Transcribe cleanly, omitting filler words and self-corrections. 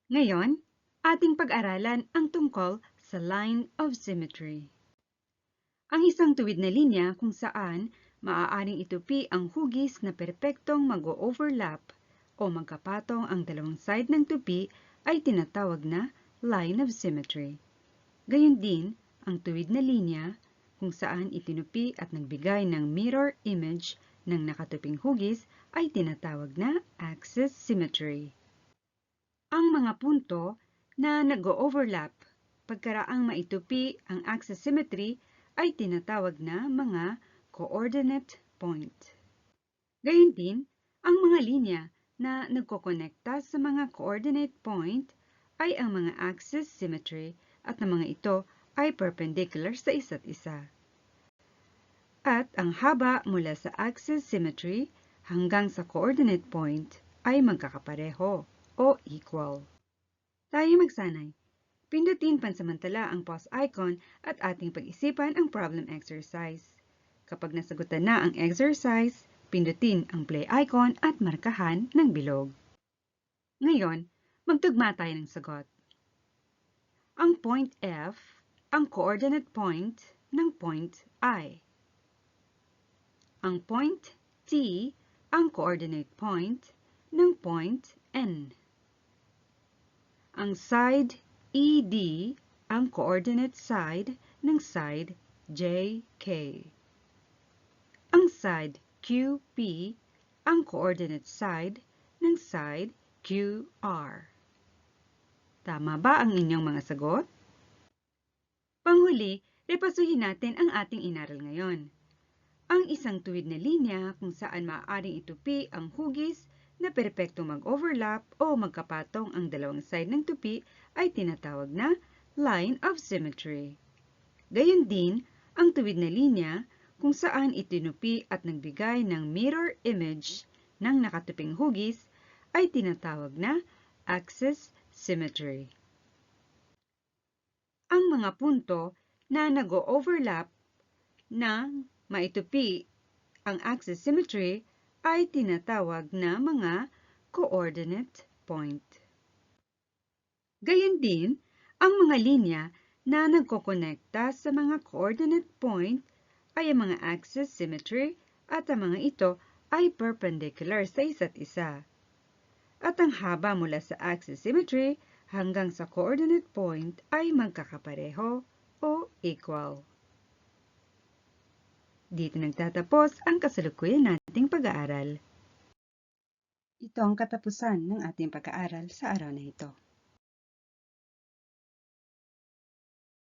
Ngayon, ating pag-aralan ang tungkol sa line of symmetry. Ang isang tuwid na linya kung saan maaaring itupi ang hugis na perpektong mag-o-overlap o magkapatong ang dalawang side ng tupi ay tinatawag na line of symmetry. Gayon din, ang tuwid na linya kung saan itinupi at nagbigay ng mirror image ng nakatuping hugis ay tinatawag na axis symmetry. Ang mga punto na nag-o-overlap pagkaraang maitupi ang axis symmetry ay tinatawag na mga coordinate point. Gayun din, ang mga linya na nagkokonekta sa mga coordinate point ay ang mga axis symmetry at ang mga ito ay perpendicular sa isa't isa. At ang haba mula sa axis symmetry hanggang sa coordinate point ay magkakapareho o equal. Tayo magsanay. Pindutin pansamantala ang pause icon at ating pag-isipan ang problem exercise. Kapag nasagutan na ang exercise, pindutin ang play icon at markahan ng bilog. Ngayon, magtugma tayo ng sagot. Ang point F, ang coordinate point ng point I. Ang point T, ang coordinate point ng point N. Ang side ED, ang coordinate side ng side JK. Ang side QP, ang coordinate side ng side QR. Tama ba ang inyong mga sagot? Panghuli, repasuhin natin ang ating inaral ngayon. Ang isang tuwid na linya kung saan maaaring itupi ang hugis na perpektong mag-overlap o magkapatong ang dalawang side ng tupi ay tinatawag na line of symmetry. Gayon din, ang tuwid na linya kung saan itinupi at nagbigay ng mirror image ng nakatuping hugis ay tinatawag na axis symmetry. Ang mga punto na nag-o-overlap ng maitupi ang axis symmetry ay tinatawag na mga coordinate point. Gayon din, ang mga linya na nagkokonekta sa mga coordinate point ay ang mga axis symmetry at ang mga ito ay perpendicular sa isa't isa. At ang haba mula sa axis symmetry hanggang sa coordinate point ay magkakapareho o equal. Dito nagtatapos ang kasalukuyan nating pag-aaral. Ito ang katapusan ng ating pag-aaral sa araw na ito.